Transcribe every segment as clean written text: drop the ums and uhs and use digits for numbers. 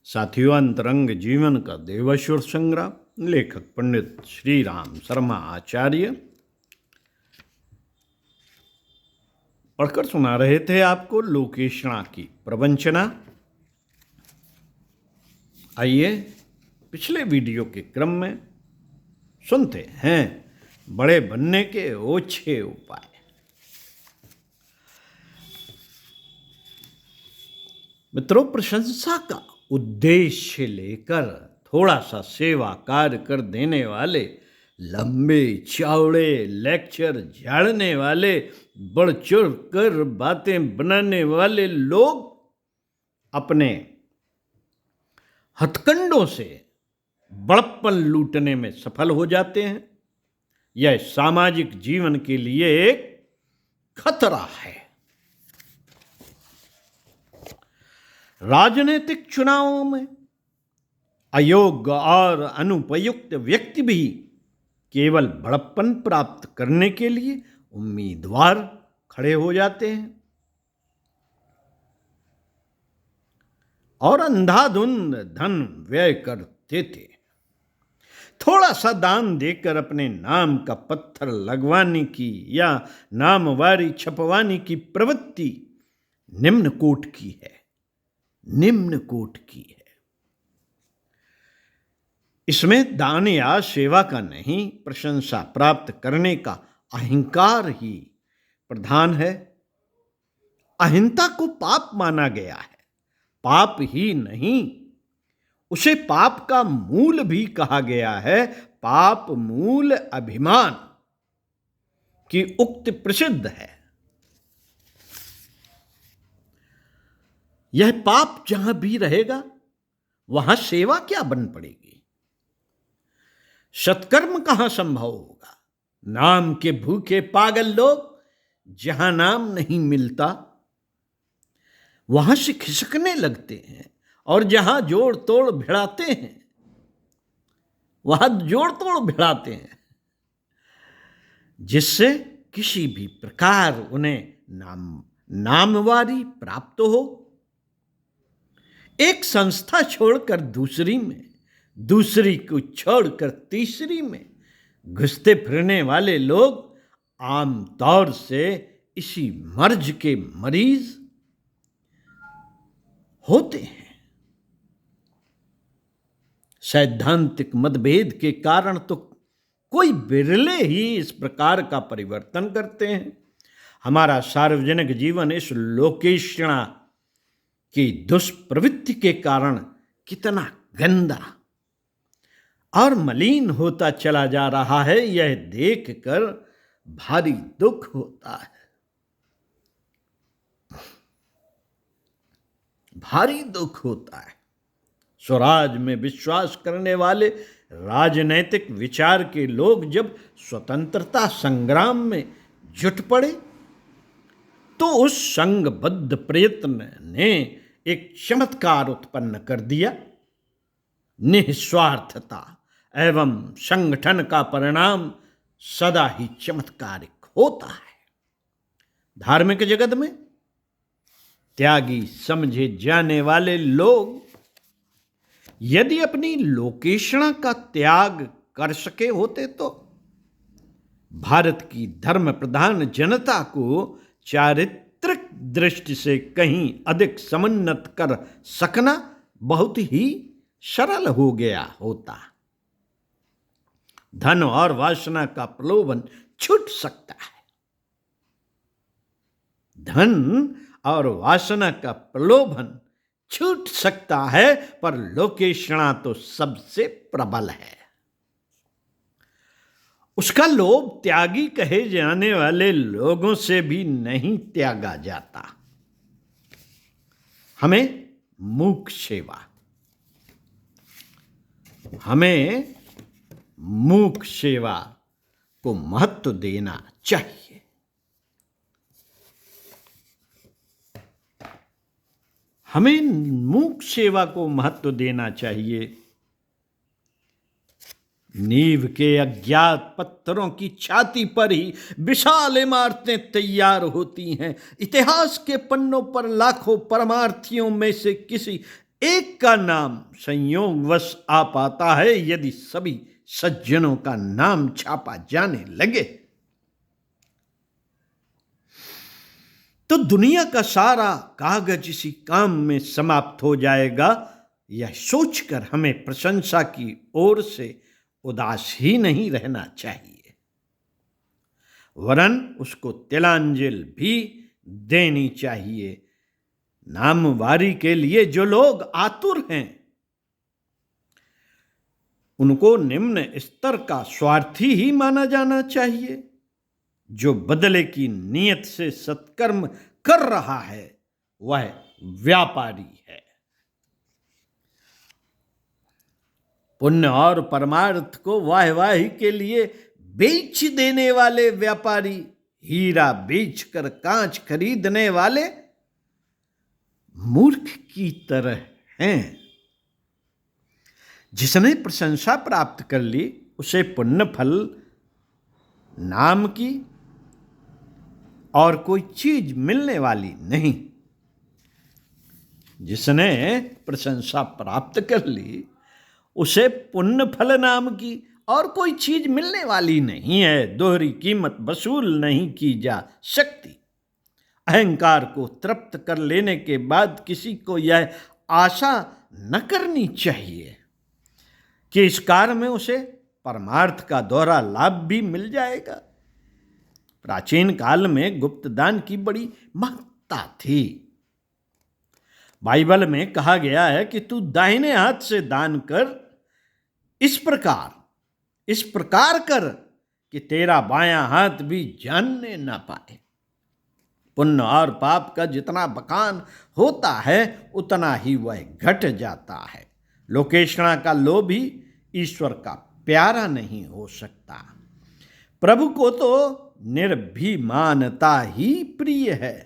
साथियों, अंतरंग जीवन का देवासुर संग्राम, लेखक पंडित श्री राम शर्मा आचार्य पढ़कर सुना रहे थे आपको लोकेशणा की प्रवंचना। आइए पिछले वीडियो के क्रम में सुनते हैं बड़े बनने के ओछे उपाय। मित्रों, प्रशंसा का उद्देश्य लेकर थोड़ा सा सेवा कार्य कर देने वाले, लंबे चौड़े लेक्चर झाड़ने वाले, बढ़ चढ़ कर बातें बनाने वाले लोग अपने हथकंडों से बड़प्पन लूटने में सफल हो जाते हैं। यह सामाजिक जीवन के लिए एक खतरा है। राजनीतिक चुनावों में अयोग्य और अनुपयुक्त व्यक्ति भी केवल बड़प्पन प्राप्त करने के लिए उम्मीदवार खड़े हो जाते हैं और अंधाधुंध धन व्यय करते थे। थोड़ा सा दान देकर अपने नाम का पत्थर लगवाने की या नामवारी छपवाने की प्रवृत्ति निम्न कोटि की है। इसमें दान या सेवा का नहीं, प्रशंसा प्राप्त करने का अहंकार ही प्रधान है। अहिंसा को पाप माना गया है। पाप ही नहीं, उसे पाप का मूल भी कहा गया है। पाप मूल अभिमान की उक्ति प्रसिद्ध है। यह पाप जहां भी रहेगा वहां सेवा क्या बन पड़ेगी। सत्कर्म कहां संभव होगा। नाम के भूखे पागल लोग जहां नाम नहीं मिलता वहां से खिसकने लगते हैं और जहां जोड़ तोड़ भिड़ाते हैं वहां जोड़ तोड़ भिड़ाते हैं, जिससे किसी भी प्रकार उन्हें नामवारी प्राप्त हो। एक संस्था छोड़कर दूसरी में, दूसरी को छोड़कर तीसरी में घुसते फिरने वाले लोग आमतौर से इसी मर्ज के मरीज होते हैं। सैद्धांतिक मतभेद के कारण तो कोई बिरले ही इस प्रकार का परिवर्तन करते हैं। हमारा सार्वजनिक जीवन इस लोकेशणा की दुष्प्रवृत्ति के कारण कितना गंदा और मलिन होता चला जा रहा है, यह देखकर भारी दुख होता है। भारी दुख होता है। स्वराज में विश्वास करने वाले राजनैतिक विचार के लोग जब स्वतंत्रता संग्राम में जुट पड़े तो उस संघबद्ध प्रयत्न ने एक चमत्कार उत्पन्न कर दिया। निस्वार्थता एवं संगठन का परिणाम सदा ही चमत्कारिक होता है। धार्मिक जगत में त्यागी समझे जाने वाले लोग यदि अपनी लोकेशणा का त्याग कर सके होते तो भारत की धर्म प्रधान जनता को चारित्रिक दृष्टि से कहीं अधिक समुन्नत कर सकना बहुत ही सरल हो गया होता। धन और वासना का प्रलोभन छूट सकता है। धन और वासना का प्रलोभन छूट सकता है, पर लोकेशणा तो सबसे प्रबल है। उसका लोभ त्यागी कहे जाने वाले लोगों से भी नहीं त्यागा जाता। हमें मूक सेवा को महत्व देना चाहिए। हमें मूक सेवा को महत्व देना चाहिए। नींव के अज्ञात पत्थरों की छाती पर ही विशाल इमारतें तैयार होती हैं। इतिहास के पन्नों पर लाखों परमार्थियों में से किसी एक का नाम संयोगवश आ पाता है यदि सभी सज्जनों का नाम छापा जाने लगे तो दुनिया का सारा कागज इसी काम में समाप्त हो जाएगा। यह सोचकर हमें प्रशंसा की ओर से उदास ही नहीं रहना चाहिए, वरन उसको तिलांजलि भी देनी चाहिए। नामवारी के लिए जो लोग आतुर हैं उनको निम्न स्तर का स्वार्थी ही माना जाना चाहिए। जो बदले की नीयत से सत्कर्म कर रहा है वह व्यापारी है। पुण्य और परमार्थ को वाहवाही के लिए बेच देने वाले व्यापारी हीरा बेचकर कांच खरीदने वाले मूर्ख की तरह हैं। जिसने प्रशंसा प्राप्त कर ली उसे पुण्य फल नाम की और कोई चीज मिलने वाली नहीं। जिसने प्रशंसा प्राप्त कर ली उसे पुण्य फल नाम की और कोई चीज मिलने वाली नहीं है। दोहरी कीमत वसूल नहीं की जा सकती। अहंकार को तृप्त कर लेने के बाद किसी को यह आशा न करनी चाहिए कि इस कार्य में उसे परमार्थ का दोहरा लाभ भी मिल जाएगा। प्राचीन काल में गुप्त दान की बड़ी महत्ता थी। बाइबल में कहा गया है कि तू दाहिने हाथ से दान कर, इस प्रकार कर कि तेरा बायां हाथ भी जानने ना पाए। पुण्य और पाप का जितना बखान होता है उतना ही वह घट जाता है। लोकेशना का लोभ ही ईश्वर का प्यारा नहीं हो सकता। प्रभु को तो निर्भिमानता ही प्रिय है।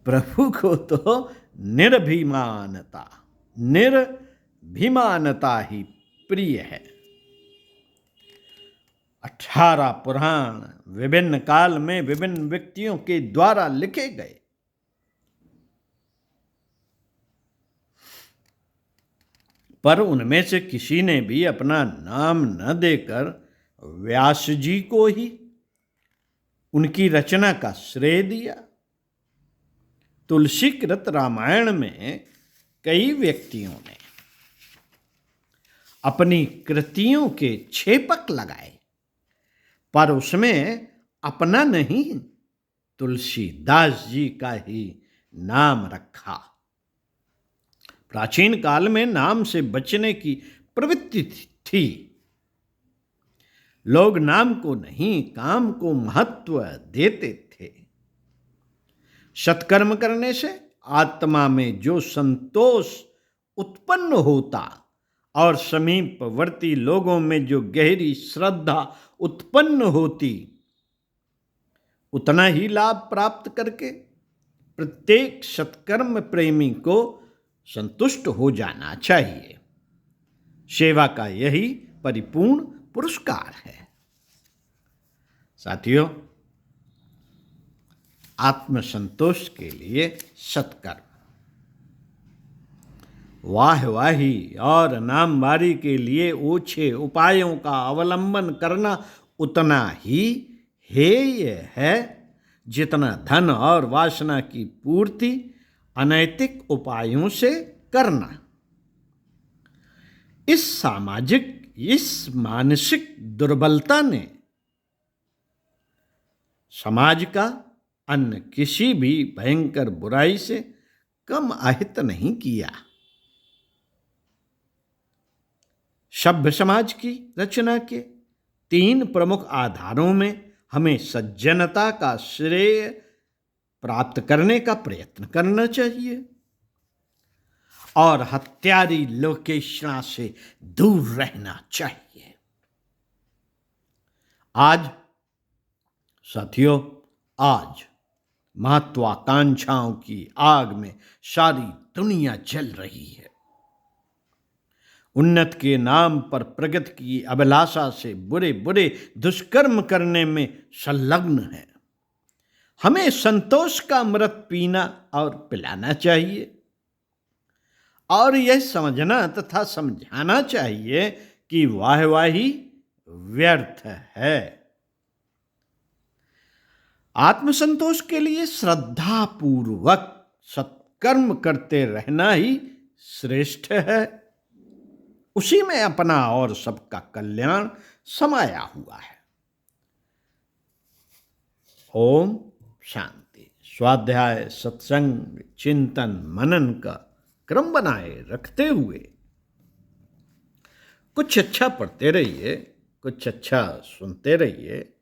प्रभु को तो निर्भिमानता ही प्रिय है। 18 पुराण विभिन्न काल में विभिन्न व्यक्तियों के द्वारा लिखे गए। पर उनमें से किसी ने भी अपना नाम न देकर व्यास जी को ही उनकी रचना का श्रेय दिया। तुलसीकृत रामायण में कई व्यक्तियों ने अपनी कृतियों के छेपक लगाए, पर उसमें अपना नहीं तुलसीदास जी का ही नाम रखा। प्राचीन काल में नाम से बचने की प्रवृत्ति थी। लोग नाम को नहीं काम को महत्व देते थे। सत्कर्म करने से आत्मा में जो संतोष उत्पन्न होता और समीपवर्ती लोगों में जो गहरी श्रद्धा उत्पन्न होती, उतना ही लाभ प्राप्त करके प्रत्येक सत्कर्म प्रेमी को संतुष्ट हो जाना चाहिए। सेवा का यही परिपूर्ण पुरस्कार है। साथियों, आत्मसंतोष के लिए सत्कर्म, वाहवाही और नामवारी के लिए ओछे उपायों का अवलंबन करना उतना ही हेय है जितना धन और वासना की पूर्ति अनैतिक उपायों से करना। इस मानसिक दुर्बलता ने समाज का अन्य किसी भी भयंकर बुराई से कम आहित नहीं किया। सभ्य समाज की रचना के 3 प्रमुख आधारों में हमें सज्जनता का श्रेय प्राप्त करने का प्रयत्न करना चाहिए और हत्यारी लोकेशना से दूर रहना चाहिए। आज साथियों, आज महत्वाकांक्षाओं की आग में सारी दुनिया जल रही है। उन्नत के नाम पर प्रगति की अभिलाषा से बुरे बुरे दुष्कर्म करने में संलग्न है। हमें संतोष का अमृत पीना और पिलाना चाहिए और यह समझना तथा समझाना चाहिए कि वाहवाही व्यर्थ है। आत्मसंतोष के लिए श्रद्धा पूर्वक सत्कर्म करते रहना ही श्रेष्ठ है। उसी में अपना और सबका कल्याण समाया हुआ है। ओम शांति। स्वाध्याय, सत्संग, चिंतन, मनन का क्रम बनाए रखते हुए कुछ अच्छा पढ़ते रहिए, कुछ अच्छा सुनते रहिए,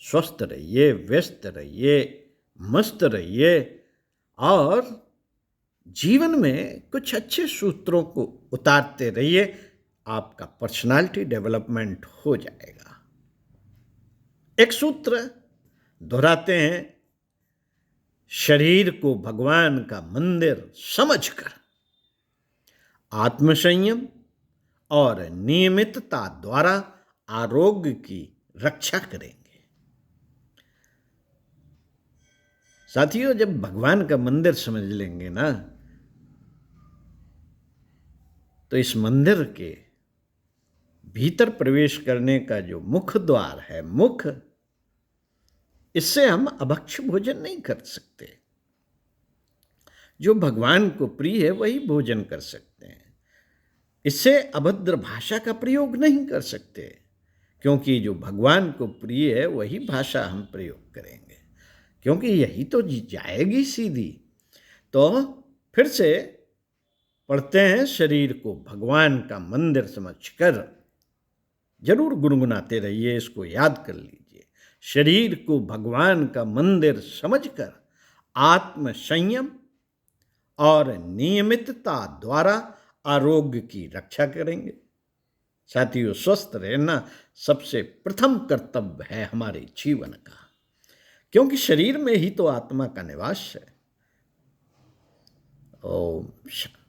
स्वस्थ रहिए, व्यस्त रहिए, मस्त रहिए और जीवन में कुछ अच्छे सूत्रों को उतारते रहिए। आपका पर्सनालिटी डेवलपमेंट हो जाएगा। एक सूत्र दोहराते हैं, शरीर को भगवान का मंदिर समझकर आत्मसंयम और नियमितता द्वारा आरोग्य की रक्षा करेंगे। साथियों, जब भगवान का मंदिर समझ लेंगे ना, तो इस मंदिर के भीतर प्रवेश करने का जो मुख्य द्वार है, इससे हम अभक्ष्य भोजन नहीं कर सकते। जो भगवान को प्रिय है वही भोजन कर सकते हैं। इससे अभद्र भाषा का प्रयोग नहीं कर सकते, क्योंकि जो भगवान को प्रिय है वही भाषा हम प्रयोग करेंगे, क्योंकि यही तो जाएगी सीधी। तो फिर से पढ़ते हैं, शरीर को भगवान का मंदिर समझकर, जरूर गुनगुनाते रहिए, इसको याद कर लीजिए। शरीर को भगवान का मंदिर समझकर आत्म संयम और नियमितता द्वारा आरोग्य की रक्षा करेंगे। साथियों, स्वस्थ रहना सबसे प्रथम कर्तव्य है हमारे जीवन का, क्योंकि शरीर में ही तो आत्मा का निवास है। ओम शांति।